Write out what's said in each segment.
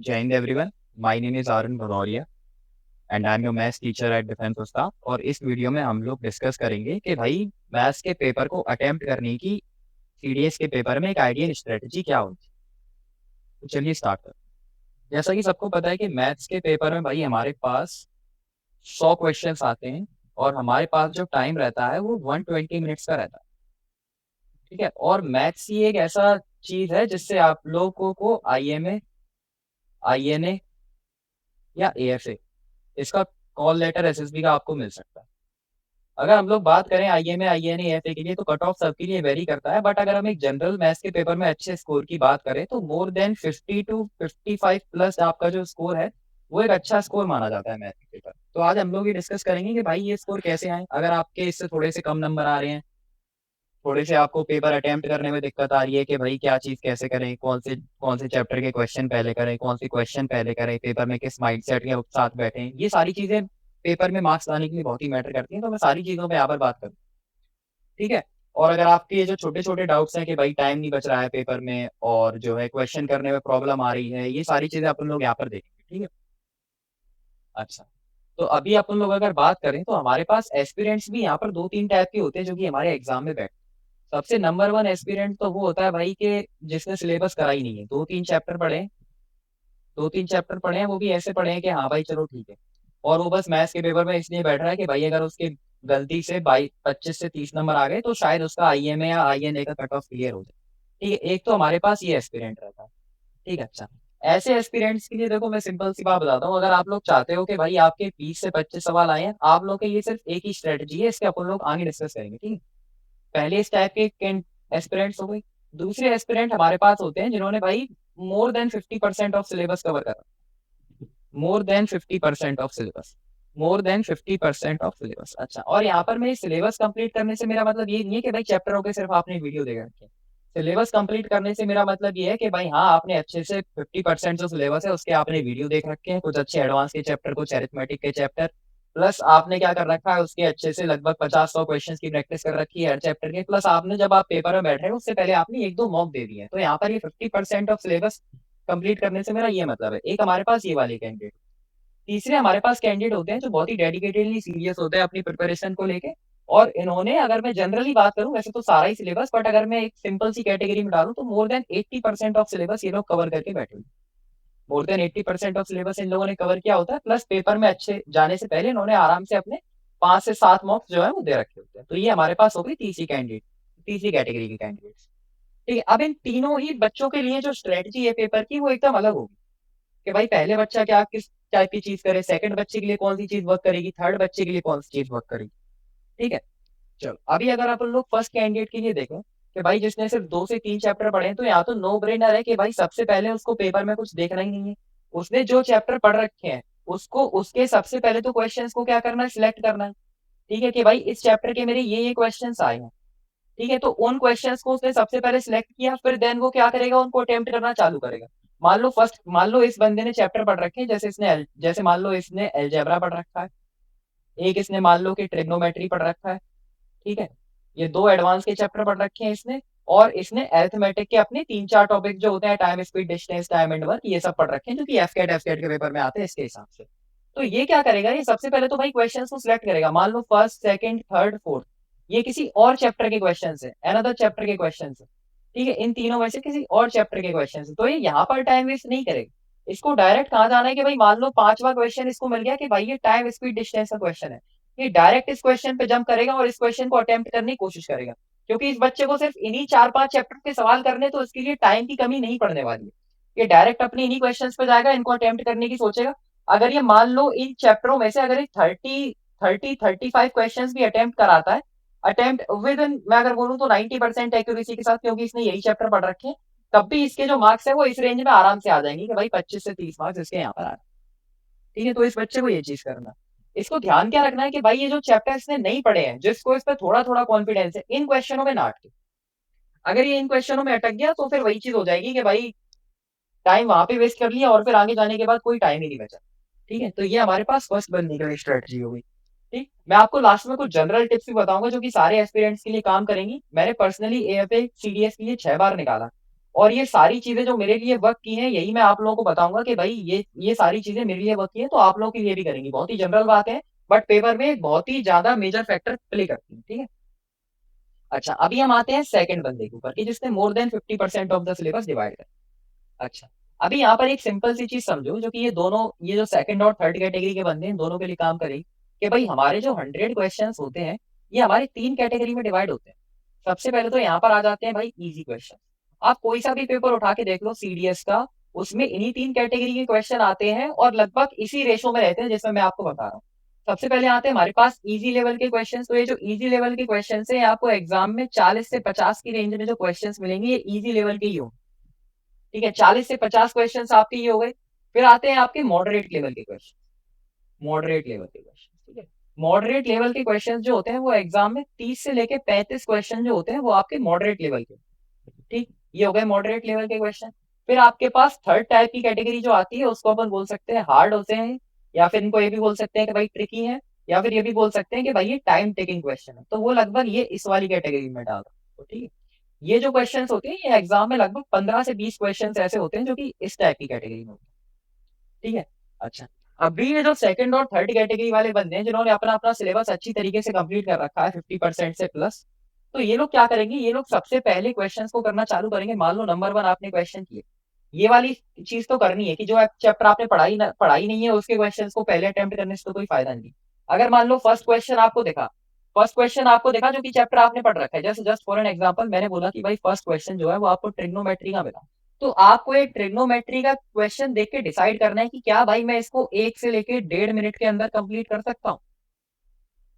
Jai Hind everyone. My name is Arun Bhadauria and I'm your maths teacher at defence उस्ताद। और इस video में हम लोग discuss करेंगे कि भाई मैथ्स के पेपर को अटेम्प्ट करने की सीडीएस के पेपर में एक आइडियल स्ट्रेटजी क्या होती है। तो चलिए स्टार्ट करते हैं। जैसा कि सबको पता है कि मैथ्स के पेपर में भाई हमारे पास 100 क्वेश्चंस आते हैं और हमारे पास जो टाइम रहता है वो 120 मिनट्स का रहता है। ठीक है। और मैथ्स ही एक ऐसा चीज है जिससे आप लोगों को आईएमए, आईएनए या एएफए इसका कॉल लेटर एसएसबी का आपको मिल सकता है। अगर हम लोग बात करें आईएमए, आईएनए, एएफए के लिए तो कट ऑफ सबके लिए वेरी करता है, बट अगर हम एक जनरल मैथ्स के पेपर में अच्छे स्कोर की बात करें तो मोर देन 50 टू 55 प्लस आपका जो स्कोर है वो एक अच्छा स्कोर माना जाता है मैथ के पेपर। तो आज हम लोग ये डिस्कस करेंगे कि भाई ये स्कोर कैसे आए। अगर आपके इससे थोड़े से कम नंबर आ रहे हैं, थोड़े से आपको पेपर अटेम्प्ट करने में दिक्कत आ रही है कि भाई क्या चीज कैसे करें, कौन से चैप्टर के क्वेश्चन पहले करें, कौन से क्वेश्चन पहले करें, पेपर में किस माइंडसेट के साथ बैठे, ये सारी चीजें पेपर में मार्क्स लाने के लिए बहुत ही मैटर करती हैं। तो मैं सारी चीजों पे यहाँ पर बात करूँ। ठीक है। और अगर आपके ये जो छोटे छोटे डाउट्स हैं कि भाई टाइम नहीं बच रहा है पेपर में और जो है क्वेश्चन करने में प्रॉब्लम आ रही है, ये सारी चीजें अपन लोग यहाँ पर देखेंगे। ठीक है। अच्छा, तो अभी अपन लोग अगर बात करें तो हमारे पास एस्पिरेंट्स भी यहाँ पर दो तीन टाइप के होते हैं जो कि हमारे एग्जाम में बैठते हैं। सबसे नंबर वन एस्पिरेंट तो वो होता है भाई कि जिसने सिलेबस करा ही नहीं है, दो तीन चैप्टर पढ़े हैं, वो भी ऐसे पढ़े हैं कि हाँ भाई चलो ठीक है, और वो बस मैथ्स के पेपर में इसलिए बैठ रहा है कि भाई अगर उसके गलती से 25 से 30 नंबर आ गए तो शायद उसका आईएमए या आईएनए का कट ऑफ क्लियर हो जाए। ठीक है, एक तो हमारे पास ये एस्पिरेंट रहता है। ठीक है। अच्छा, ऐसे एस्पिरेंट्स के लिए देखो मैं सिंपल सी बात बताता हूँ। अगर आप लोग चाहते हो कि भाई आपके 20 से 25 सवाल आए हैं, आप लोग के ये सिर्फ एक ही स्ट्रेटजी है, इसके अपन लोग आगे डिस्कस करेंगे। ठीक है। पहले इस टाइप के एस्पिरेंट्स हो गई। दूसरे एस्पिरेंट हमारे पास होते हैं जिन्होंने भाई more than 50% of syllabus cover करा। More than 50% of syllabus, more than 50% of syllabus. अच्छा, और यहाँ पर मैं सिलेबस कंप्लीट करने से मेरा मतलब ये नहीं है कि भाई चैप्टरों के सिर्फ आपने वीडियो देख रखे हैं। सिलेबस कंप्लीट करने से मेरा मतलब ये है कि भाई हाँ, आपने अच्छे से 50% जो सिलेबस है उसके आपने वीडियो देख रखे हैं, कुछ अच्छे एडवांस के चैप्टर, कुछ अरिथमेटिक के चैप्टर, प्लस आपने क्या कर रखा है उसके अच्छे से लगभग 50-100 क्वेश्चंस की प्रैक्टिस कर रखी है हर चैप्टर के, प्लस आपने जब आप पेपर में बैठे हैं उससे पहले आपने एक दो मॉक दे दिए हैं। तो यहाँ पर ये 50% ऑफ सिलेबस कंप्लीट करने से मेरा ये मतलब है। एक हमारे पास ये वाले कैंडिडेट। तीसरे हमारे पास कैंडिडेट होते हैं जो बहुत ही डेडिकेटेडली सीरियस होते हैं अपनी प्रिपरेशन को लेके, और इन्होंने, अगर मैं जनरली बात करूं, वैसे तो सारा ही सिलेबस, बट अगर मैं एक सिंपल सी कैटेगरी में डालूं तो मोर देन 80% ऑफ सिलेबस ये लोग कवर करके बैठे हुए। More than 80% of syllabus in लोगों ने कवर किया होता है, प्लस पेपर में अच्छे जाने से पहले इन्होंने आराम से अपने 5 से 7 मॉक्स जो है वो दे रखे होते हैं। तो ये हमारे पास हो गई तीसरी कैंडिडेट, तीसरी कैटेगरी के कैंडिडेट। ठीक है। अब इन तीनों ही बच्चों के लिए जो स्ट्रेटजी है पेपर की वो एकदम अलग होगी कि भाई पहले बच्चा क्या किस टाइप की चीज करे, सेकंड बच्चे के लिए कौन सी चीज वर्क करेगी, थर्ड बच्चे के लिए कौन सी चीज वर्क करेगी। ठीक है। चलो, अभी अगर अपन लोग फर्स्ट कैंडिडेट के लिए देखें कि भाई जिसने सिर्फ 2 से 3 चैप्टर पढ़े हैं, तो यहाँ तो नो ब्रेनर है कि भाई सबसे पहले उसको पेपर में कुछ देखना ही नहीं है। उसने जो चैप्टर पढ़ रखे हैं उसको, उसके सबसे पहले तो क्वेश्चंस को क्या करना है, सिलेक्ट करना है। ठीक है, कि भाई इस चैप्टर के मेरे ये क्वेश्चंस आए हैं। ठीक है, तो उन क्वेश्चंस को उसने सबसे पहले सिलेक्ट किया, फिर देन वो क्या करेगा, उनको अटेम्प्ट करना चालू करेगा। मान लो इस बंदे ने चैप्टर पढ़ रखे हैं, जैसे मान लो इसने अलजेब्रा पढ़ रखा है, एक इसने मान लो कि ट्रिग्नोमेट्री पढ़ रखा है। ठीक है, ये दो एडवांस के चैप्टर पढ़ रखे हैं इसने, और इसने अरिथमेटिक के अपने 3-4 टॉपिक जो होते हैं, time, speed, distance, time and work, ये सब पढ़ रखे हैं जो कि एफकेट के पेपर में आते हैं इसके हिसाब से। तो ये क्या करेगा, ये सबसे पहले तो भाई क्वेश्चंस को सिलेक्ट करेगा। मान लो फर्स्ट, सेकंड, थर्ड, फोर्थ, ये किसी और चैप्टर के क्वेश्चंस है, अनदर चैप्टर के क्वेश्चंस है। ठीक है, इन तीनों में से किसी और चैप्टर के क्वेश्चंस है, तो ये यहाँ पर टाइम वेस्ट नहीं करेगा। इसको डायरेक्ट कहाँ जाना है कि भाई मान लो पांचवा क्वेश्चन इसको मिल गया कि भाई ये टाइम, स्पीड, डिस्टेंस का क्वेश्चन है, ये डायरेक्ट इस क्वेश्चन पे जंप करेगा और इस क्वेश्चन को अटेम्प्ट करने की कोशिश करेगा। क्योंकि इस बच्चे को सिर्फ इन्हीं 4-5 चैप्टर के सवाल करने, तो इसके लिए टाइम की कमी नहीं पड़ने वाली है। ये डायरेक्ट अपनी इन्हीं क्वेश्चन पे जाएगा, इनको अटेम्प्ट करने की सोचेगा। अगर ये मान लो इन चैप्टरों में से अगर ये 35 क्वेश्चन भी अटेम्प्ट कराता है, अटेम्प्ट विद इन, मैं अगर बोलूँ तो 90% एक्यूरेसी के साथ, क्योंकि इसने यही चैप्टर पढ़ रखे हैं, तब भी इसके जो मार्क्स है वो इस रेंज में आराम से आ जाएंगे कि भाई 25 से 30 मार्क्स इसके यहाँ पर आ रहे हैं। ठीक है, तो इस बच्चे को ये चीज करना, इसको ध्यान क्या रखना है कि भाई ये जो चैप्टर इसने नहीं पढ़े हैं, जिसको इस पर थोड़ा थोड़ा कॉन्फिडेंस है, इन क्वेश्चनों में ना अटके। अगर ये इन क्वेश्चनों में अटक गया तो फिर वही चीज हो जाएगी कि भाई टाइम वहां पे वेस्ट कर लिया और फिर आगे जाने के बाद कोई टाइम ही नहीं बचा। ठीक है, तो ये हमारे पास फर्स्ट बनने की स्ट्रेटजी होगी। ठीक, मैं आपको लास्ट में कुछ जनरल टिप्स भी बताऊंगा जो कि सारे एस्पिरेंट्स के लिए काम करेंगी। मैंने पर्सनली एएफए सीडीएस के लिए 6 बार निकाला, और ये सारी चीजें जो मेरे लिए वर्क की हैं, यही मैं आप लोगों को बताऊंगा कि भाई ये सारी चीजें मेरे लिए वर्क की है, तो आप लोगों के लिए भी करेंगी। बहुत ही जनरल बात है, बट पेपर में बहुत ही ज्यादा मेजर फैक्टर प्ले करती है। ठीक है। अच्छा, अभी हम आते हैं सेकंड बंदे के ऊपर कि जिसने मोर than 50% of the syllabus divide कर। अच्छा, अभी यहाँ पर एक सिंपल सी चीज समझो, जो कि ये दोनों, ये जो सेकंड और थर्ड कैटेगरी के बंदे हैं, दोनों के लिए काम करेगी कि भाई हमारे जो 100 क्वेश्चन होते हैं, ये हमारे 3 कैटेगरी में डिवाइड होते हैं। सबसे पहले तो यहाँ पर आ जाते हैं भाई इजी क्वेश्चन। आप कोई सा भी पेपर उठा के देख लो सीडीएस का, उसमें इन्हीं 3 कैटेगरी के क्वेश्चन आते हैं और लगभग इसी रेशो में रहते हैं जिसमें मैं आपको बता रहा हूँ। सबसे पहले आते हैं हमारे पास इजी लेवल के क्वेश्चन। तो ये जो इजी लेवल के क्वेश्चन है, आपको एग्जाम में 40 से 50 की रेंज में जो क्वेश्चन मिलेंगे, ये इजी लेवल के ही होंगे। ठीक है, 40 से 50 क्वेश्चन आपके ये हो गए। फिर आते हैं आपके मॉडरेट लेवल के क्वेश्चन। मॉडरेट लेवल के क्वेश्चन, ठीक है। मॉडरेट लेवल के क्वेश्चन जो होते हैं वो एग्जाम में 30 से लेके 35 क्वेश्चन जो होते हैं वो आपके मॉडरेट लेवल के। ठीक, ये हो गए मॉडरेट लेवल के क्वेश्चन। फिर आपके पास थर्ड टाइप की कैटेगरी जो आती है, उसको अपन बोल सकते हैं हार्ड होते हैं, या फिर इनको ये भी बोल सकते हैं कि भाई ट्रिकी है, या फिर ये भी बोल सकते हैं कि भाई ये टाइम टेकिंग क्वेश्चन है। तो वो लगभग ये इस वाली कैटेगरी में डाल, तो ठीक है। ये जो क्वेश्चंस होते हैं, ये एग्जाम में लगभग 15 से 20 क्वेश्चंस ऐसे होते हैं जो कि इस टाइप की कैटेगरी में होते हैं। ठीक है। अच्छा, अभी ये जो सेकंड और थर्ड कैटेगरी वाले बंदे हैं, जिन्होंने अपना अपना सिलेबस अच्छी तरीके से कंप्लीट कर रखा है 50% से प्लस, तो ये लोग क्या करेंगे, ये लोग सबसे पहले क्वेश्चंस को करना चालू करेंगे। मान लो नंबर 1 आपने क्वेश्चन किए, ये वाली चीज तो करनी है कि जो चैप्टर आपने पढ़ाई नहीं है, उसके क्वेश्चंस को पहले अटेम्प्ट करने से तो कोई फायदा नहीं। अगर मान लो फर्स्ट क्वेश्चन आपको देखा जो कि चैप्टर आपने पढ़ रखा है, just just for an example मैंने बोला कि भाई फर्स्ट क्वेश्चन जो है वो आपको ट्रिग्नोमेट्री का मिला, तो आपको एक ट्रिग्नोमेट्री का क्वेश्चन देख के डिसाइड करना है कि क्या भाई मैं इसको 1 से लेके 1.5 मिनट के अंदर कंप्लीट कर सकता हूँ।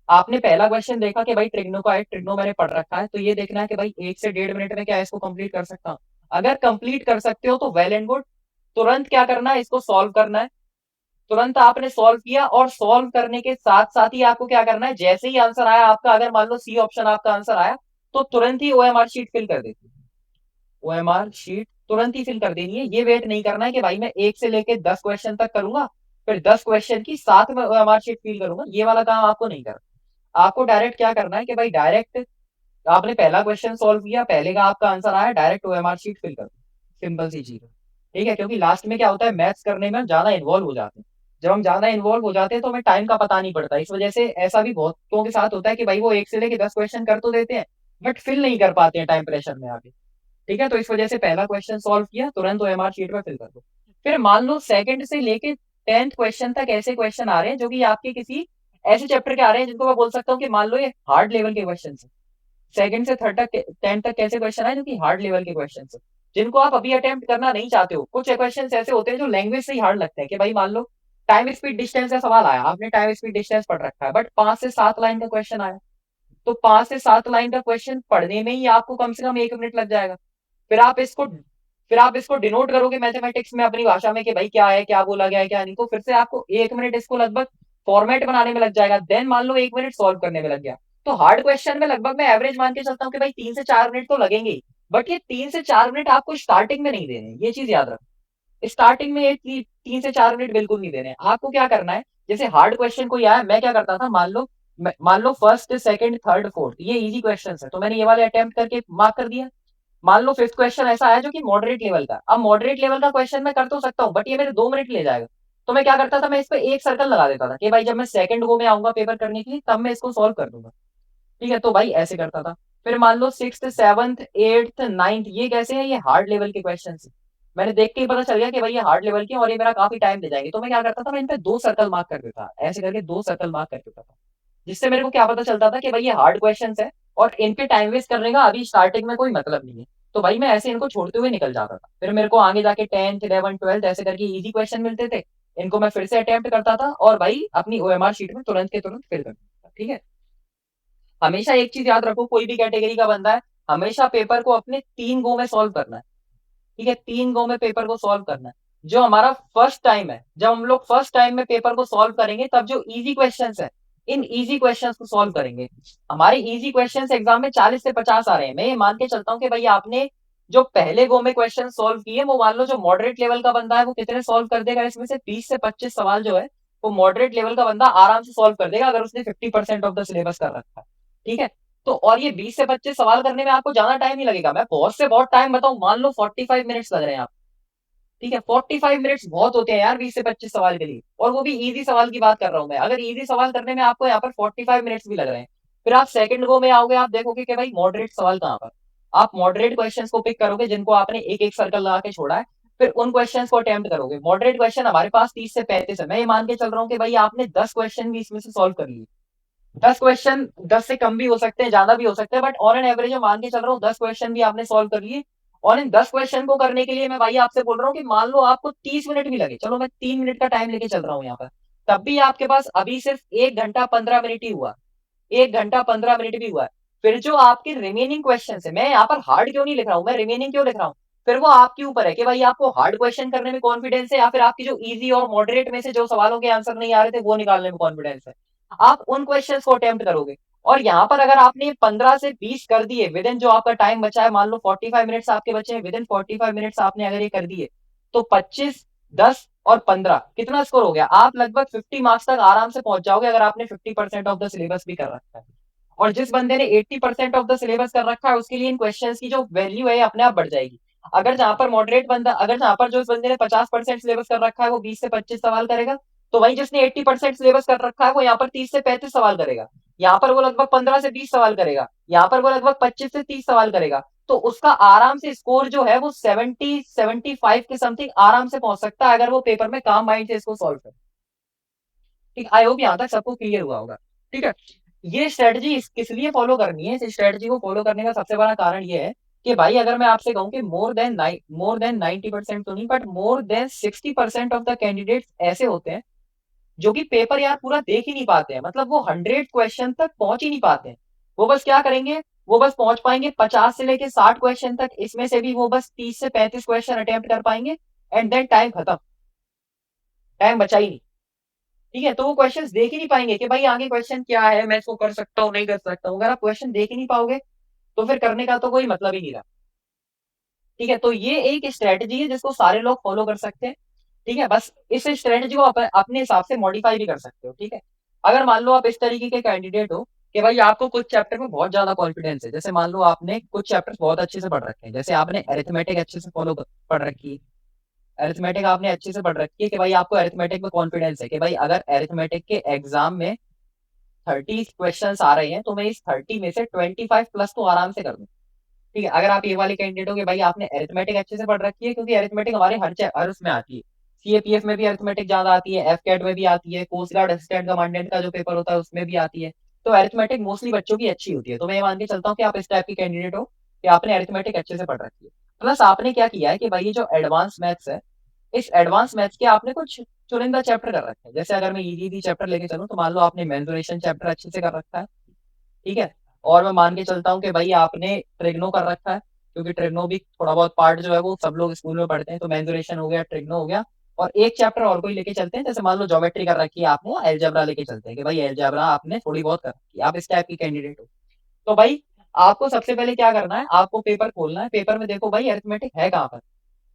आपने पहला क्वेश्चन देखा कि भाई ट्रिग्नो का है, ट्रिग्नो मैंने पढ़ रखा है, तो ये देखना है कि भाई 1 से 1.5 मिनट में क्या इसको कंप्लीट कर सकता हूँ। अगर कंप्लीट कर सकते हो तो वेल एंड गुड। तुरंत क्या करना है, इसको सॉल्व करना है। तुरंत आपने सॉल्व किया, और सॉल्व करने के साथ साथ ही आपको क्या करना है, जैसे ही आंसर आया आपका, अगर मान लो सी ऑप्शन आपका आंसर आया, तो तुरंत ही ओएमआर शीट फिल कर देती है। ओएमआर शीट तुरंत ही फिल कर देनी है। ये वेट नहीं करना है कि भाई मैं 1 से लेके 10 क्वेश्चन तक करूंगा, फिर 10 क्वेश्चन की साथ में ओएमआर शीट फिल करूंगा, ये वाला काम आपको नहीं करना। आपको डायरेक्ट क्या करना है कि भाई डायरेक्ट आपने पहला क्वेश्चन सॉल्व किया, पहले का आपका आंसर आया, डायरेक्ट ओएमआर शीट फिल कर दो। सिंपल सी चीज है। ठीक है, क्योंकि लास्ट में क्या होता है, मैथ्स करने में ज्यादा इन्वॉल्व हो जाते हैं। जब हम ज्यादा इन्वॉल्व हो जाते हैं तो हमें टाइम का पता नहीं पड़ता। इस वजह से ऐसा भी बहुतों के साथ होता है कि भाई वो 1 से लेके 10 क्वेश्चन कर तो देते हैं, बट फिल नहीं कर पाते हैं टाइम प्रेशर में आके। ठीक है, तो इस वजह से पहला क्वेश्चन सॉल्व किया, तुरंत ओएमआर शीट में फिल कर दो। फिर मान लो सेकंड से लेके 10th क्वेश्चन तक ऐसे क्वेश्चन आ रहे हैं जो कि आपके किसी ऐसे चैप्टर के आ रहे हैं जिनको मैं बोल सकता हूँ कि मान लो ये हार्ड लेवल के क्वेश्चन है। सेकंड से थर्ड तक 10th तक कैसे क्वेश्चन आए जो कि हार्ड लेवल के क्वेश्चन है, जिनको आप अभी अटेम्प्ट करना नहीं चाहते हो। कुछ क्वेश्चन ऐसे होते हैं जो लैंग्वेज से ही हार्ड लगते हैं, कि भाई मान लो टाइम स्पीड डिस्टेंस का सवाल आया, आपने टाइम स्पीड डिस्टेंस पढ़ रखा है, बट 5 से 7 लाइन का क्वेश्चन आया, तो 5 से 7 लाइन का क्वेश्चन पढ़ने में ही आपको कम से कम 1 मिनट लग जाएगा। फिर आप इसको फिर आप इसको डिनोट करोगे मैथमेटिक्स में अपनी भाषा में कि भाई क्या है, क्या बोला गया है, क्या नहीं, तो फिर से आपको 1 मिनट इसको लगभग फॉर्मेट बनाने में लग जाएगा। देन मान लो 1 मिनट सॉल्व करने में लग गया। तो हार्ड क्वेश्चन में लगभग मैं एवरेज मान के चलता हूँ कि भाई 3 से 4 मिनट तो लगेंगे ही, बट ये 3 से 4 मिनट आपको स्टार्टिंग में नहीं देने, ये चीज याद रखो। स्टार्टिंग में ये 3 से 4 मिनट बिल्कुल नहीं देने। आपको क्या करना है, जैसे हार्ड क्वेश्चन कोई आया, मैं क्या करता था, मान लो फर्स्ट सेकंड थर्ड फोर्थ ये इजी क्वेश्चन है, तो मैंने ये वाले अटेम्प्ट करके मार्क कर दिया। मान लो फिफ्थ क्वेश्चन ऐसा है जो कि मॉडरेट लेवल का, अब मॉडरेट लेवल का क्वेश्चन मैं कर तो सकता हूँ, बट ये मेरे 2 मिनट ले जाएगा। तो मैं क्या करता था, मैं इस पे एक सर्कल लगा देता था कि भाई जब मैं सेकंड गो में आऊंगा पेपर करने के लिए, तब मैं इसको सॉल्व कर दूंगा। ठीक है, तो भाई ऐसे करता था। फिर मान लो 6th 7th 8th 9th ये कैसे है, ये हार्ड लेवल के क्वेश्चन है। मैंने देख के ही पता चल गया कि भाई ये हार्ड लेवल के हैं और ये मेरा काफी टाइम ले जाएंगे, तो मैं क्या करता था, मैं इन पे 2 सर्कल मार्क कर देता, ऐसे करके 2 सर्कल मार्क कर देता था। जिससे मेरे को क्या पता चलता था कि भाई ये हार्ड क्वेश्चन है और इन पे टाइम वेस्ट करने का अभी स्टार्टिंग में कोई मतलब नहीं है। तो भाई मैं ऐसे इनको छोड़ते हुए निकल जाता था। फिर मेरे को आगे जाके 10th 11th 12th ऐसे करके इजी क्वेश्चन मिलते थे, इनको मैं फिर से अटेम्प्ट करता था और भाई अपनी ओएमआर शीट में तुरंत के तुरंत फिल कर देता था। ठीक है, हमेशा एक चीज याद रखो, कोई भी कैटेगरी का बंदा है, हमेशा पेपर को अपने 3 गो में सॉल्व करना है। ठीक है, 3 गो में पेपर को सॉल्व करना है। जो हमारा फर्स्ट टाइम है, जब हम लोग फर्स्ट टाइम में पेपर को सॉल्व करेंगे, तब जो इजी क्वेश्चंस है, इन इजी क्वेश्चंस को सॉल्व करेंगे। हमारे इजी क्वेश्चंस एग्जाम में 40 से 50 आ रहे हैं, मैं ये मान के चलता हूँ कि भाई आपने जो पहले गो में क्वेश्चन सॉल्व किए, वो मान लो जो मॉडरेट लेवल का बंदा है वो कितने सॉल्व कर देगा, इसमें से 20 से 25 सवाल जो है वो मॉडरेट लेवल का बंदा आराम से सॉल्व कर देगा, अगर उसने 50% ऑफ द सिलेबस कर रखा है। ठीक है, तो और ये 20 से 25 सवाल करने में आपको ज्यादा टाइम नहीं लगेगा। मैं बहुत से बहुत टाइम बताऊं, मान लो 45 मिनट्स लग रहे हैं आप, ठीक है, 45 मिनट्स बहुत होते हैं यार 20 से 25 सवाल के लिए, और वो भी इजी सवाल की बात कर रहा हूं मैं। अगर इजी सवाल करने में आपको यहाँ पर 45 मिनट्स भी लग रहे हैं, फिर आप सेकंड गो में आओगे, आप देखोगे कि भाई मॉडरेट सवाल कहाँ पर, आप मॉडरेट क्वेश्चंस को पिक करोगे जिनको आपने एक एक सर्कल लगा के छोड़ा है, फिर उन क्वेश्चंस को अटेम्प्ट करोगे। मॉडरेट क्वेश्चन हमारे पास 30 से 35 है, मैं ये मान के चल रहा हूँ कि भाई आपने 10 क्वेश्चन भी इसमें से सॉल्व कर लिए। 10 क्वेश्चन, 10 से कम भी हो सकते हैं, ज्यादा भी हो सकते हैं, बट ऑन एन एवरेज मैं मान के चल रहा हूँ 10 क्वेश्चन भी आपने सॉल्व कर लिए। और इन 10 क्वेश्चन को करने के लिए मैं भाई आपसे बोल रहा हूँ कि मान लो आपको 30 मिनट भी लगे, चलो मैं 3 मिनट का टाइम लेके चल रहा हूँ यहाँ पर, तब भी आपके पास अभी सिर्फ 1 घंटा 15 मिनट ही हुआ, 1 घंटा 15 मिनट भी हुआ है। फिर जो आपके रिमेनिंग क्वेश्चन है, मैं यहाँ पर हार्ड क्यों नहीं लिख रहा हूँ, मैं रिमेनिंग क्यों लिख रहा हूँ, फिर वो आपके ऊपर है कि भाई आपको हार्ड क्वेश्चन करने में कॉन्फिडेंस है, या फिर आपकी जो इजी और मॉडरेट में से जो सवालों के आंसर नहीं आ रहे थे वो निकालने में कॉन्फिडेंस है। आप उन क्वेश्चंस को अटेम्प्ट करोगे। और यहाँ पर अगर आपने 15 से 20 कर दिए विद इन जो आपका टाइम बचा है, मान लो 45 मिनट्स आपके बचे हैं, विद इन 45 मिनट्स आपने अगर ये कर दिए, तो 25, 10 और 15 कितना स्कोर हो गया, आप लगभग 50 मार्क्स तक आराम से पहुंच जाओगे अगर आपने 50% ऑफ द सिलेबस भी कर रखा है। और जिस बंदे ने 80% ऑफ द सिलेबस कर रखा है उसके लिए इन क्वेश्चंस की जो वैल्यू है अपने आप बढ़ जाएगी। अगर जहां पर मॉडरेट बंदा, अगर जहां पर जो इस बंदे ने 50% सिलेबस कर रखा है वो 20 से 25 सवाल करेगा, तो वही जिसने 80% सिलेबस कर रखा है वो यहाँ पर 30 से 35 सवाल करेगा, यहाँ पर वो लगभग 15 से 20 सवाल करेगा, यहाँ पर वो लगभग 25 से 30 सवाल करेगा। तो उसका आराम से स्कोर जो है वो 70 75 के समथिंग आराम से पहुंच सकता है अगर वो पेपर में काम माइंड से इसको सॉल्व करे। ठीक, आई होप यहाँ तक सबको क्लियर हुआ होगा। ठीक है, ये स्ट्रेटजी किस लिए फॉलो करनी है, इस स्ट्रेटजी को फॉलो करने का सबसे बड़ा कारण ये है कि भाई अगर मैं आपसे कहूँ कि मोर देन 90% तो नहीं, but more than 60% of the candidates ऐसे होते हैं जो कि पेपर यार पूरा देख ही नहीं पाते हैं, मतलब वो 100 क्वेश्चन तक पहुंच ही नहीं पाते हैं। वो बस क्या करेंगे, वो बस पहुंच पाएंगे 50 से लेके 60 क्वेश्चन तक, इसमें से भी वो बस 30 से 35 क्वेश्चन अटेम्प्ट कर पाएंगे, एंड देन टाइम खत्म, टाइम बचा ही नहीं। ठीक है, तो वो क्वेश्चंस देख ही नहीं पाएंगे कि भाई आगे क्वेश्चन क्या है, मैं इसको कर सकता हूँ नहीं कर सकता हूँ। अगर आप क्वेश्चन देख ही नहीं पाओगे तो फिर करने का तो कोई मतलब ही नहीं रहा। ठीक है, तो ये एक स्ट्रेटजी है जिसको सारे लोग फॉलो कर सकते हैं। ठीक है, बस इस स्ट्रेटजी को अपने हिसाब से मॉडिफाई भी कर सकते हो। ठीक है, अगर मान लो आप इस तरीके के कैंडिडेट हो कि भाई आपको कुछ चैप्टर में बहुत ज्यादा कॉन्फिडेंस है, जैसे मान लो आपने कुछ चैप्टर्स बहुत अच्छे से पढ़ रखे हैं, जैसे आपने अरिथमेटिक अच्छे से फॉलो पढ़ रखी है, अरिथमेटिक आपने अच्छे से पढ़ रखी है कि भाई आपको अरिथमेटिक में कॉन्फिडेंस है कि भाई अगर अरिथमेटिक के एग्जाम में 30 क्वेश्चन आ रहे हैं तो मैं इस 30 में से 25 प्लस तो आराम से कर दूं। ठीक है, अगर आप ये वाले कैंडिडेट हो कि भाई आपने अरिथमेटिक अच्छे से पढ़ रखी है, क्योंकि अरिथमेटिक हमारे हर उसमें आती है, सीएपीएफ में भी अरिथमेटिक ज्यादा आती है, एफ कैट में भी आती है, कोस्ट गार्ड असिस्टेंट कमांडेंट का जो पेपर होता है उसमें भी आती है। तो अरिथमेटिक मोस्टली बच्चों की अच्छी होती है, तो मैं ये मान के चलता हूँ कि आप इस टाइप की कैंडिडेट हो कि आपने अरिथमेटिक अच्छे से पढ़ रखी है। प्लस आपने क्या किया है कि भाई ये जो एडवांस मैथ्स है, इस एडवांस मैथ्स के आपने कुछ चुनिंदा चैप्टर कर रखे हैं। जैसे अगर मैं इजी चैप्टर लेके चलूँ तो मान लो आपने मेंसुरेशन चैप्टर अच्छे से कर रखा है। ठीक है, और मैं मान के चलता हूँ कि भाई आपने ट्रिग्नो कर रखा है, क्योंकि ट्रिग्नो भी थोड़ा बहुत पार्ट जो है वो सब लोग स्कूल में पढ़ते हैं, तो मेंसुरेशन हो गया, ट्रिग्नो हो गया। और एक चैप्टर और कोई लेके चलते हैं, जैसे मान लो ज्योमेट्री कर रखी है आपने, एलजेब्रा लेके चलते हैं कि भाई एलजेब्रा आपने थोड़ी बहुत कर रखी है, आप इस टाइप की कैंडिडेट हो। तो भाई आपको सबसे पहले क्या करना है, आपको पेपर खोलना है, पेपर में देखो भाई अरिथमेटिक है कहाँ पर,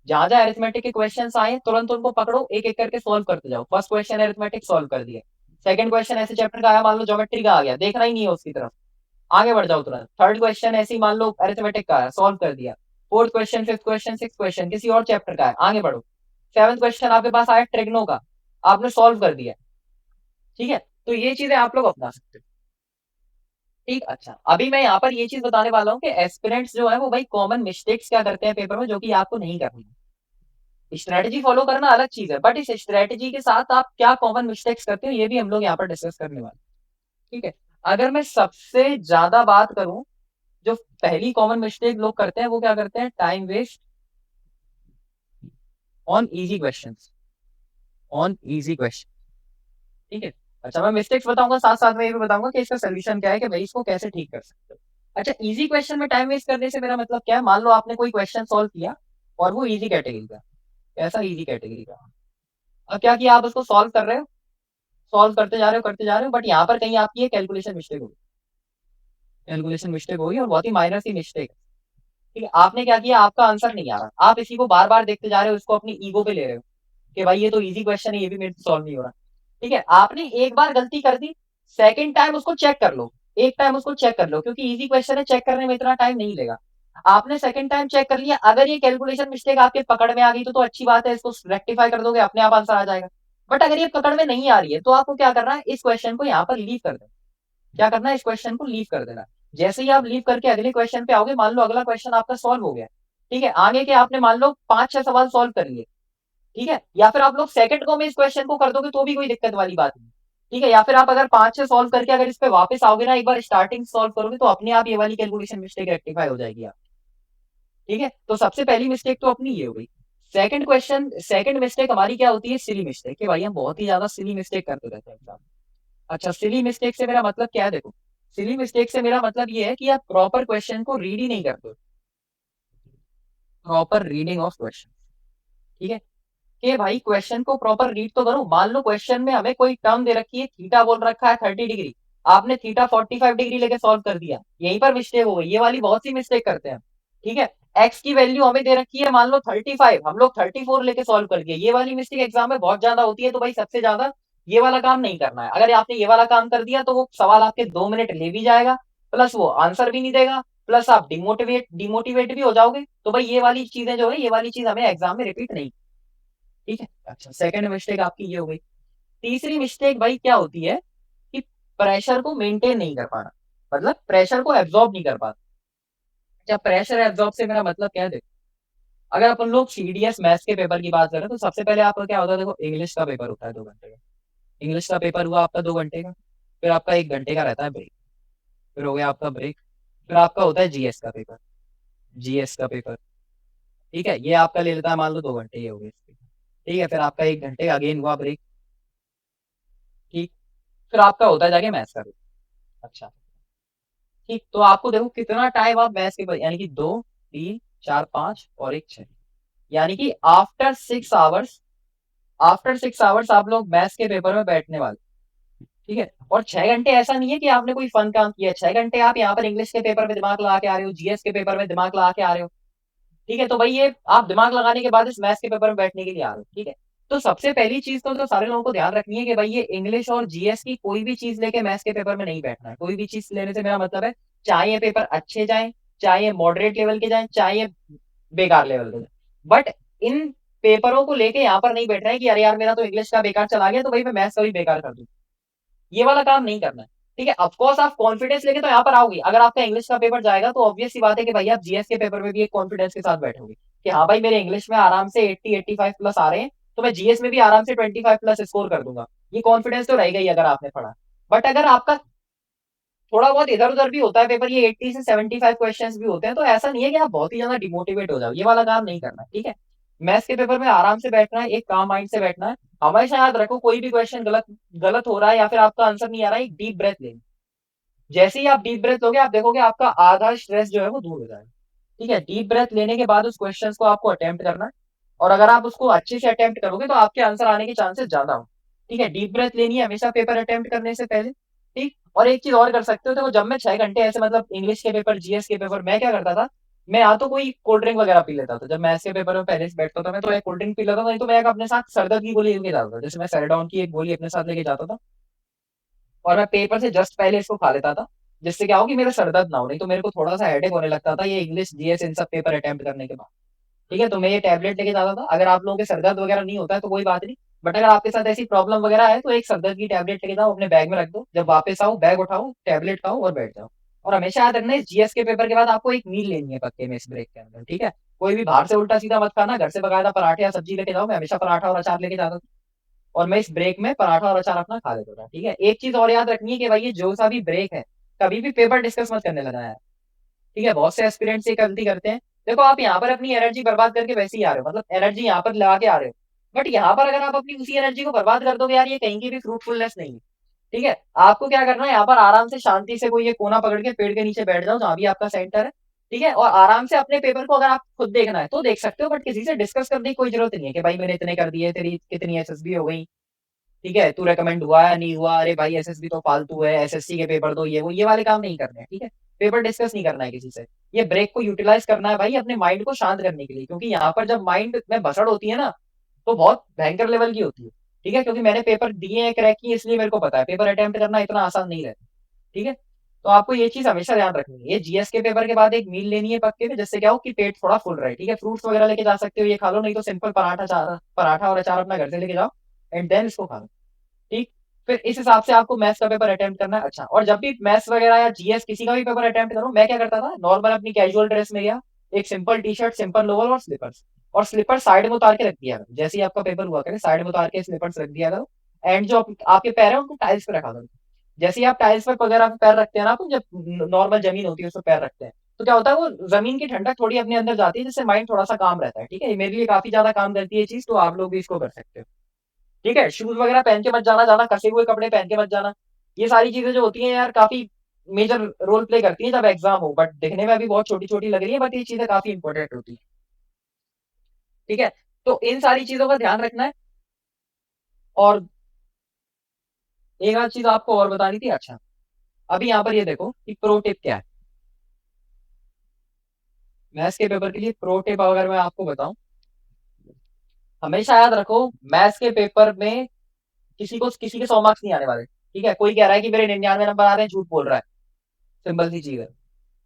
जहां जहां अरिथमेटिक के क्वेश्चन आए तुरंत उनको पकड़ो, एक एक करके सोल्व करते जाओ। फर्स्ट क्वेश्चन अरिथमेटिक सोल्व कर दिया, सेकंड क्वेश्चन ऐसे चैप्टर का आया मान लो ज्योमेट्री का आ गया, देखना ही नहीं है उसकी तरफ, आगे बढ़ जाओ तुरंत। थर्ड क्वेश्चन ऐसे ही मान लो अरिथमेटिक का है, सोल्व कर दिया। Fourth question, fifth question, six question किसी और चैप्टर का है, आगे बढ़ो। सेवंथ क्वेश्चन आपके पास आया ट्रिग्नो का, आपने सोल्व कर दिया। ठीक है, तो ये चीजें आप लोग अपना सकते हो। ठीक, अच्छा अभी मैं यहाँ पर ये चीज बताने वाला हूँ कि एस्पिरेंट्स जो है वो भाई कॉमन मिस्टेक्स क्या करते हैं पेपर में, जो कि आपको नहीं करनी है। स्ट्रेटजी फॉलो करना अलग चीज है, बट इस स्ट्रेटजी के साथ आप क्या कॉमन मिस्टेक्स करते हो ये भी हम लोग यहाँ पर डिस्कस करने वाले हैं। ठीक है, अगर मैं सबसे ज्यादा बात करूं, जो पहली कॉमन मिस्टेक लोग करते हैं वो क्या करते हैं, time waste on easy questions, on easy question. ठीक है, अच्छा मैं मिस्टेक्स बताऊंगा, साथ साथ में ये भी बताऊंगा कि इसका सोल्यूशन क्या है कि भाई इसको कैसे ठीक कर सकते हो। अच्छा, इजी क्वेश्चन में टाइम वेस्ट करने से मेरा मतलब क्या है, मान लो आपने कोई क्वेश्चन सॉल्व किया और वो इजी कैटेगरी का, ऐसा इजी कैटेगरी का, अब क्या किया, आप उसको सॉल्व कर रहे हो, सॉल्व करते जा रहे हो, बट यहाँ पर कहीं आपकी कैलकुलेशन मिस्टेक होगी, कैलकुलेशन मिस्टेक होगी और बहुत ही माइनर सी मिस्टेक। ठीक है, आपने क्या किया, आपका आंसर नहीं आ रहा, आप इसी को बार बार देखते जा रहे हो, इसको अपनी ईगो पे ले रहे हो कि भाई ये तो इजी क्वेश्चन है, ये भी मेरे से सॉल्व नहीं हो रहा। ठीक है, आपने एक बार गलती कर दी, सेकंड टाइम उसको चेक कर लो, एक टाइम उसको चेक कर लो, क्योंकि इजी क्वेश्चन है, चेक करने में इतना टाइम नहीं लेगा। आपने सेकंड टाइम चेक कर लिया, अगर ये कैलकुलेशन मिस्टेक आपके पकड़ में आ गई तो अच्छी बात है, इसको रेक्टिफाई कर दोगे, अपने आप आंसर आ जाएगा। बट अगर ये पकड़ में नहीं आ रही है तो आपको क्या करना है, इस क्वेश्चन को यहाँ पर लीव कर देना। क्या करना है, इस क्वेश्चन को लीव कर देना। जैसे ही आप लीव करके अगले क्वेश्चन पे आओगे, मान लो अगला क्वेश्चन आपका सॉल्व हो गया, ठीक है, आगे के आपने मान लो 5-6 सवाल सॉल्व कर लिए, ठीक है, या फिर आप लोग सेकंड को में इस क्वेश्चन को कर दोगे तो भी कोई दिक्कत वाली बात नहीं, ठीक है, या फिर आप अगर 5-6 सॉल्व करके अगर इस पे वापस आओगे ना, एक बार स्टार्टिंग सॉल्व करोगे तो अपने आप ये वाली कैलकुलेशन मिस्टेक रेक्टिफाई हो जाएगी आप। ठीक है, तो सबसे पहली मिस्टेक तो अपनी ये हो गई। सेकंड मिस्टेक हमारी क्या होती है, सिली मिस्टेक, कि भाई हम बहुत ही ज्यादा सिली मिस्टेक करते रहते हैं एग्जाम। अच्छा, सिली मिस्टेक से मेरा मतलब क्या है, देखो, सिली मिस्टेक से मेरा मतलब ये है कि आप प्रॉपर क्वेश्चन को रीड ही नहीं करते, प्रॉपर रीडिंग ऑफ क्वेश्चन। ठीक है, कि भाई क्वेश्चन को प्रॉपर रीड तो करो। मान लो क्वेश्चन में हमें कोई टर्म दे रखी है, थीटा बोल रखा है 30 डिग्री, आपने थीटा 45 डिग्री लेके सॉल्व कर दिया, यहीं पर मिस्टेक हो गई। ये वाली बहुत सी मिस्टेक करते हैं। ठीक है, एक्स की वैल्यू हमें दे रखी है मान लो 35, हम लोग 34 लेके सॉल्व कर दिए, ये वाली मिस्टेक एग्जाम में बहुत ज्यादा होती है। तो भाई सबसे ज्यादा ये वाला काम नहीं करना है। अगर आपने ये वाला काम कर दिया तो वो सवाल आपके 2 मिनट ले भी जाएगा, प्लस वो आंसर भी नहीं देगा, प्लस आप डिमोटिवेट भी हो जाओगे। तो भाई ये वाली चीजें जो है, ये वाली चीज हमें एग्जाम में रिपीट नहीं। ठीक है, अच्छा, सेकंड मिस्टेक आपकी ये हो गई। तीसरी मिस्टेक भाई क्या होती है कि प्रेशर को मेंटेन नहीं कर पाना, मतलब प्रेशर को एब्जॉर्ब नहीं कर पाता। क्या प्रेशर एब्जॉर्ब से मेरा मतलब क्या है, देखो, अगर अपन लोग सीडीएस मैथ्स के पेपर की बात करें तो सबसे पहले आपका क्या होता है, देखो, इंग्लिश का पेपर होता है 2 घंटे का। इंग्लिश का पेपर हुआ आपका 2 घंटे का, फिर आपका 1 घंटे का रहता है ब्रेक, फिर हो गया आपका ब्रेक, फिर आपका होता है जीएस का पेपर। जीएस का पेपर, ठीक है, ये आपका ले लेता है मान लो 2 घंटे, ये हो गए इसके। ठीक है, फिर आपका 1 घंटे अगेन हुआ ब्रेक। ठीक, फिर आपका होता है जाके मैथ्स का पेपर। अच्छा, ठीक, तो आपको देखो कितना टाइम आप मैथ्स के, यानी कि 2, 3, 4, 5 और 1, 6, यानी कि आफ्टर 6 आवर्स आप लोग मैथ्स के पेपर में बैठने वाले। ठीक है, और 6 घंटे ऐसा नहीं है कि आपने कोई फन काम किया, 6 घंटे आप यहाँ पर इंग्लिश के पेपर में दिमाग लगा के आ रहे हो, जीएस के पेपर में दिमाग लगा के आ रहे हो। ठीक है, तो भाई ये आप दिमाग लगाने के बाद इस मैथ्स के पेपर में बैठने के लिए आ रहे हो। ठीक है, तो सबसे पहली चीज तो जो सारे लोगों को ध्यान रखनी है कि भाई ये इंग्लिश और जीएस की कोई भी चीज लेके मैथ्स के पेपर में नहीं बैठना है। कोई भी चीज लेने से मेरा मतलब है, चाहे ये पेपर अच्छे जाए, चाहे ये मॉडरेट लेवल के जाए, चाहे ये बेकार लेवल के जाए, बट इन पेपरों को लेके यहाँ पर नहीं बैठ रहा है कि अरे यार मेरा तो इंग्लिश का बेकार चला गया तो भाई मैं मैथ्स का भी बेकार कर दूं। ये वाला काम नहीं करना है। ठीक है, ऑफकोर्स आप कॉन्फिडेंस लेके तो यहाँ पर आओगे, अगर आपका इंग्लिश का पेपर जाएगा तो ऑब्वियस सी बात है कि भाई आप जीएस के पेपर में भी एक कॉन्फिडेंस के साथ बैठोगे कि हाँ भाई मेरे इंग्लिश में आराम से 80-85 प्लस आ रहे हैं, तो मैं जीएस में भी आराम से 25 प्लस स्कोर कर दूंगा। ये कॉन्फिडेंस तो रहेगा ही अगर आपने पढ़ा। बट अगर आपका थोड़ा बहुत इधर उधर भी होता है पेपर, ये 80 से 75 क्वेश्चंस भी होते हैं, तो ऐसा नहीं है कि आप बहुत ही ज्यादा डिमोटिवेट हो जाओ, ये वाला काम नहीं करना है। ठीक है, मैथ्स के पेपर में आराम से बैठना है, एक काम माइंड से बैठना है। हमेशा याद रखो, कोई भी क्वेश्चन गलत गलत हो रहा है या फिर आपका आंसर नहीं आ रहा है, एक डीप ब्रेथ लेना। जैसे ही आप डीप ब्रेथ लोगे, आप देखोगे आपका आधा स्ट्रेस जो है वो दूर हो जाएगा। ठीक है, डीप ब्रेथ लेने के बाद उस क्वेश्चन को आपको अटेम्प्ट करना है, और अगर आप उसको अच्छे से अटेम्प्ट करोगे तो आपके आंसर आने के चांसेस ज्यादा हो। ठीक है, डीप ब्रेथ लेनी है हमेशा पेपर अटेम्प्ट करने से पहले। ठीक, और एक चीज और कर सकते हो, देखो, जब मैं 6 घंटे ऐसे मतलब इंग्लिश के पेपर, जीएस के पेपर, मैं क्या करता था, मैं या तो कोई कोल्ड ड्रिंक वगैरह पी लेता था। जब मैथ्स के पेपर में पहले से बैठता था मैं, तो एक कोल्ड ड्रिंक पी लेता था, नहीं तो मैं एक अपने साथ सरदर्द की गोली लेके जाता था। जैसे मैं सेरेडॉन की एक गोली अपने साथ लेके जाता था, और मैं पेपर से जस्ट पहले इसको खा लेता था, जिससे क्या हो कि मेरा सर दर्द ना हो। नहीं तो मेरे को थोड़ा सा हेडेक होने लगता था ये इंग्लिश, जीएस, इन सब पेपर अटेम्प्ट करने के बाद। ठीक है, तो मैं ये टैबलेट लेके जाता था। अगर आप लोगों के सर दर्द वगैरह नहीं होता है तो कोई बात नहीं, बट अगर आपके साथ ऐसी प्रॉब्लम वगैरह है तो एक सर दर्द की टैबलेट लेके जाओ, अपने बैग में रख दो, जब वापस आओ बैग उठाओ, टैबलेट खाओ और बैठ जाओ। और हमेशा याद रखना, इस जीएस के पेपर के बाद आपको एक मील लेनी है पक्के में इस ब्रेक के अंदर। ठीक है, कोई भी बाहर से उल्टा सीधा मत खाना, घर से बकायदा पराठे या सब्जी लेके जाओ। मैं हमेशा पराठा और अचार लेके जाता था, और मैं इस ब्रेक में पराठा और अचार अपना खा लेता था। ठीक है, एक चीज और याद रखनी है कि भाई ये जो सा भी ब्रेक है, कभी भी पेपर डिस्कस मत करने लगा है। ठीक है, बहुत से एस्पिरेंट्स ये गलती करते हैं। देखो, आप यहाँ पर अपनी एनर्जी बर्बाद करके वैसे ही आ रहे हो, मतलब एनर्जी यहाँ पर लगा के आ रहे हो, बट यहाँ पर अगर आप अपनी उसी एनर्जी को बर्बाद कर दोगे यार, ये कहीं की भी फ्रूटफुलनेस नहीं है। ठीक है, आपको क्या करना है, यहाँ पर आराम से शांति से कोई ये कोना पकड़ के पेड़ के नीचे बैठ जाओ जहां भी आपका सेंटर है। ठीक है, और आराम से अपने पेपर को अगर आप खुद देखना है तो देख सकते हो, बट किसी से डिस्कस करने की कोई जरूरत नहीं है कि भाई मैंने इतने कर दिए, तेरी कितनी एसएसबी हो गई। ठीक है, तू रेकमेंड हुआ या नहीं हुआ, अरे भाई एसएसबी तो फालतू है, एसएससी के पेपर दो, ये वाले काम नहीं करने हैं। ठीक है, पेपर डिस्कस नहीं करना है किसी से। ये ब्रेक को यूटिलाइज करना है भाई अपने माइंड को शांत करने के लिए, क्योंकि यहाँ पर जब माइंड में भसड़ होती है ना, तो बहुत भयंकर लेवल की होती है। ठीक है, क्योंकि मैंने पेपर दिए हैं, क्रैक किए, इसलिए मेरे को पता है पेपर अटेम्प्ट करना इतना आसान नहीं रहता। ठीक है, तो आपको ये चीज हमेशा ध्यान रखनी है। ये जीएस के पेपर के बाद एक मील लेनी है पक्के में, जिससे क्या हो कि पेट थोड़ा फुल रहे, ठीक है। फ्रूट्स वगैरह लेके जा सकते हो, ये खा लो, नहीं तो सिंपल पराठा और अचार अपना घर से लेके जाओ, एंड देन इसको खा लो, ठीक। फिर इस हिसाब से आपको मैथ्स का पेपर अटेम्प्ट करना है। अच्छा, और जब भी मैथ्स वगैरह या जीएस किसी का भी पेपर अटेम्प्ट करो, मैं क्या करता था, नॉर्मल अपनी कैजुअल ड्रेस में गया, एक simple T shirt, simple lower और स्लीपर्स, और स्लीपर साइड में उतार के रख दिया करो। जैसे ही आपका पेपर हुआ करे, साइड में उतार के स्लीपर्स रख दिया करो, एंड जो आपके पैर है उनको टाइल्स पे रखा करो। जैसे ही आप टाइल्स पर वगैरह पे पैर रखते हैं ना, तो जब नॉर्मल जमीन होती है उस पर पैर रखते हैं, तो क्या होता है, वो जमीन की ठंडक थोड़ी अपने अंदर जाती है, जिससे माइंड थोड़ा सा काम रहता है, ठीक है। ये मेरे लिए काफी ज्यादा काम करती है ये चीज, तो आप लोग भी इसको कर सकते हो, ठीक है। शूज वगैरह पहन के मत जाना, ज्यादा कसे हुए कपड़े पहन के मत जाना। ये सारी चीजें जो होती हैं यार, काफी मेजर रोल प्ले करती हैं जब एग्जाम हो, बट दिखने में अभी बहुत छोटी छोटी लग रही है, बट ये चीजें काफी इंपॉर्टेंट होती है, ठीक है। तो इन सारी चीजों का ध्यान रखना है। और एक आध चीज आपको और बतानी थी। अच्छा, अभी यहाँ पर ये देखो कि प्रो टिप क्या है मैथ्स के पेपर के लिए। प्रो टिप अगर मैं आपको बताऊं, हमेशा याद रखो, मैथ्स के पेपर में किसी के 100 मार्क्स नहीं आने वाले, ठीक है। कोई कह रहा है कि मेरे 99 नंबर आ रहे हैं, झूठ बोल रहा है। सिंपल सी चीज है,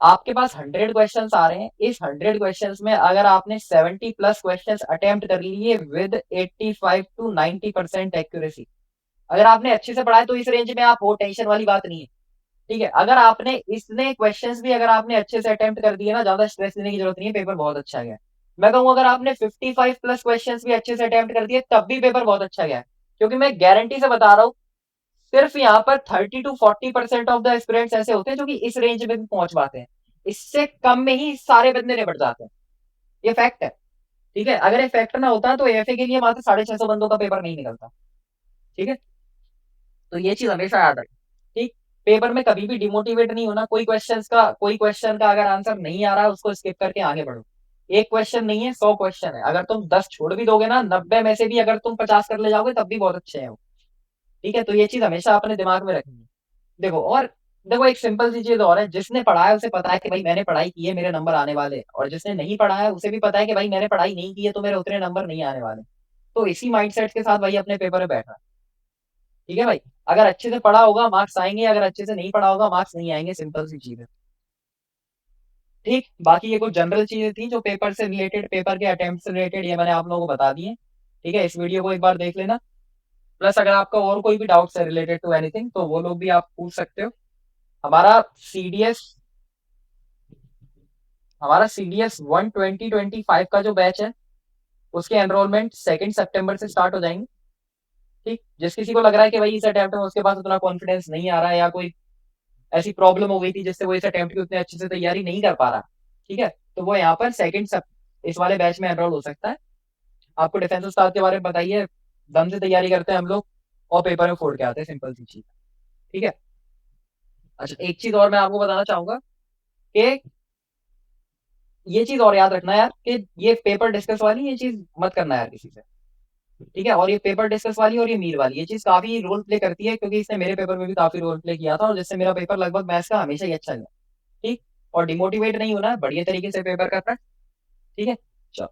आपके पास 100 क्वेश्चंस आ रहे हैं, इस 100 क्वेश्चंस में अगर आपने 70+ क्वेश्चंस अटेम्प्ट कर लिए विद 85 to 90% एक्यूरेसी, अगर आपने अच्छे से पढ़ा है, तो इस रेंज में आप हो, टेंशन वाली बात नहीं है, ठीक है। अगर आपने इसने क्वेश्चंस भी अगर आपने अच्छे से अटेम्प्ट कर दिए ना, ज्यादा स्ट्रेस लेने की जरूरत नहीं है, पेपर बहुत अच्छा गया। मैं कहूँ अगर आपने 55+ क्वेश्चंस भी अच्छे से अटेम्प्ट कर दिए, तब भी पेपर बहुत अच्छा गया है, क्योंकि मैं गारंटी से बता रहा हूँ, सिर्फ यहाँ पर 30 to 40% ऑफ द एस्पिरेंट्स ऐसे होते हैं जो कि इस रेंज में भी पहुंच पाते हैं। इससे कम में ही सारे बंदे निपट जाते हैं, ये फैक्ट है, ठीक है। अगर ये फैक्ट ना होता तो एफए के लिए मात्र 650 बंदों का पेपर नहीं निकलता, ठीक है। तो ये चीज हमेशा याद रखें, ठीक। पेपर में कभी भी डिमोटिवेट नहीं होना। कोई क्वेश्चन का अगर आंसर नहीं आ रहा है, उसको स्किप करके आगे बढ़ो। एक क्वेश्चन नहीं है, 100 क्वेश्चन है, अगर तुम 10 छोड़ भी दोगे ना, 90 में से भी अगर तुम 50 कर ले जाओगे, तब भी बहुत अच्छे हैं वो, ठीक है। तो ये चीज हमेशा अपने दिमाग में रखनी है। देखो, और देखो एक सिंपल सी चीज और है, जिसने पढ़ा है उसे पता है कि भाई मैंने पढ़ाई की है, मेरे नंबर आने वाले हैं, और जिसने नहीं पढ़ा है उसे भी पता है कि भाई मैंने पढ़ाई नहीं की है, तो मेरे उतने नंबर नहीं आने वाले। तो इसी माइंडसेट के साथ भाई अपने पेपर में बैठना, ठीक है भाई। अगर अच्छे से पढ़ा होगा मार्क्स आएंगे, अगर अच्छे से नहीं पढ़ा होगा मार्क्स नहीं आएंगे, सिंपल सी चीज है, ठीक। बाकी ये कुछ जनरल चीजें थी जो पेपर से रिलेटेड, पेपर के अटेम्प्ट से रिलेटेड, ये मैंने आप लोगों को बता दिए, ठीक है। इस वीडियो को एक बार देख लेना। प्लस अगर आपका और कोई भी डाउट्स है रिलेटेड टू एनीथिंग, तो वो लोग भी आप पूछ सकते हो। हमारा सीडीएस हमारा सीडीएस 1 20 25 का जो बैच है, उसके एनरोलमेंट 2 सितंबर से स्टार्ट हो जाएंगे, ठीक। जिस किसी को लग रहा है कि भाई इस अटेम्प्ट में उसके पास उतना कॉन्फिडेंस नहीं आ रहा है, या कोई ऐसी प्रॉब्लम हो गई थी जिससे वो इस अटेम्प्ट की उतने अच्छे से तैयारी नहीं कर पा रहा, ठीक है, तो वो यहाँ पर इस वाले बैच में एनरोल हो सकता है। आपको डिफेंस उस्ताद के बारे में बताइए, दम से तैयारी करते हैं हम लोग, और पेपर में फोड़ के आते हैं, सिंपल सी चीज, ठीक है। अच्छा, एक चीज और मैं आपको बताना चाहूंगा कि ये चीज और याद रखना यार, कि ये पेपर डिस्कस वाली ये चीज मत करना यार किसी से, ठीक है। और ये पेपर डिस्कस वाली और ये मीर वाली, ये चीज काफी रोल प्ले करती है, क्योंकि इसने मेरे पेपर में भी काफी रोल प्ले किया था, और जिससे मेरा पेपर लगभग मैथ्स का हमेशा ही अच्छा गया, ठीक। और डिमोटिवेट नहीं होना है, बढ़िया तरीके से पेपर करना है, ठीक है। चलो,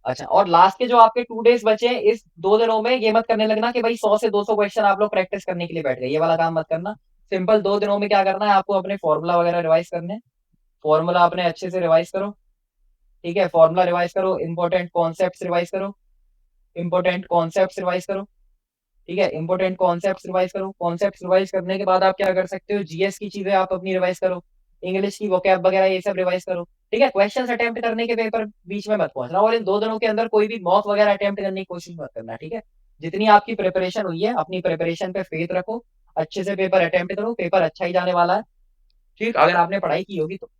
अच्छा, और लास्ट के जो आपके 2 डेज बचे हैं, इस 2 दिनों में ये मत करने लगना कि भाई 100 से 200 क्वेश्चन आप लोग प्रैक्टिस करने के लिए बैठ गए, ये वाला काम मत करना। सिंपल 2 दिनों में क्या करना है, आपको अपने फॉर्मूला वगैरह रिवाइज करने हैं। फॉर्मूला अपने अच्छे से रिवाइज करो, ठीक है। फॉर्मूला रिवाइज करो, इंपॉर्टेंट कॉन्सेप्ट रिवाइज करो, इंपॉर्टेंट कॉन्सेप्ट रिवाइज करो, ठीक है। इंपॉर्टेंट कॉन्सेप्ट रिवाइज करो। कॉन्सेप्ट रिवाइज करने के बाद आप क्या कर सकते हो, जीएस की चीजें आप अपनी रिवाइज करो, इंग्लिश की वोकैब वगैरह ये सब रिवाइज करो, ठीक है। क्वेश्चन अटेम्प्ट करने के पेपर बीच में मत पहुंचना, और इन 2 दिनों के अंदर कोई भी मॉक वगैरह अटेम्प्ट करने की कोशिश मत करना, ठीक है। जितनी आपकी प्रिपरेशन हुई है, अपनी प्रिपरेशन पे फेथ रखो, अच्छे से पेपर अटेम्प्ट करो, पेपर अच्छा ही जाने वाला है, ठीक। अगर आपने पढ़ाई की होगी तो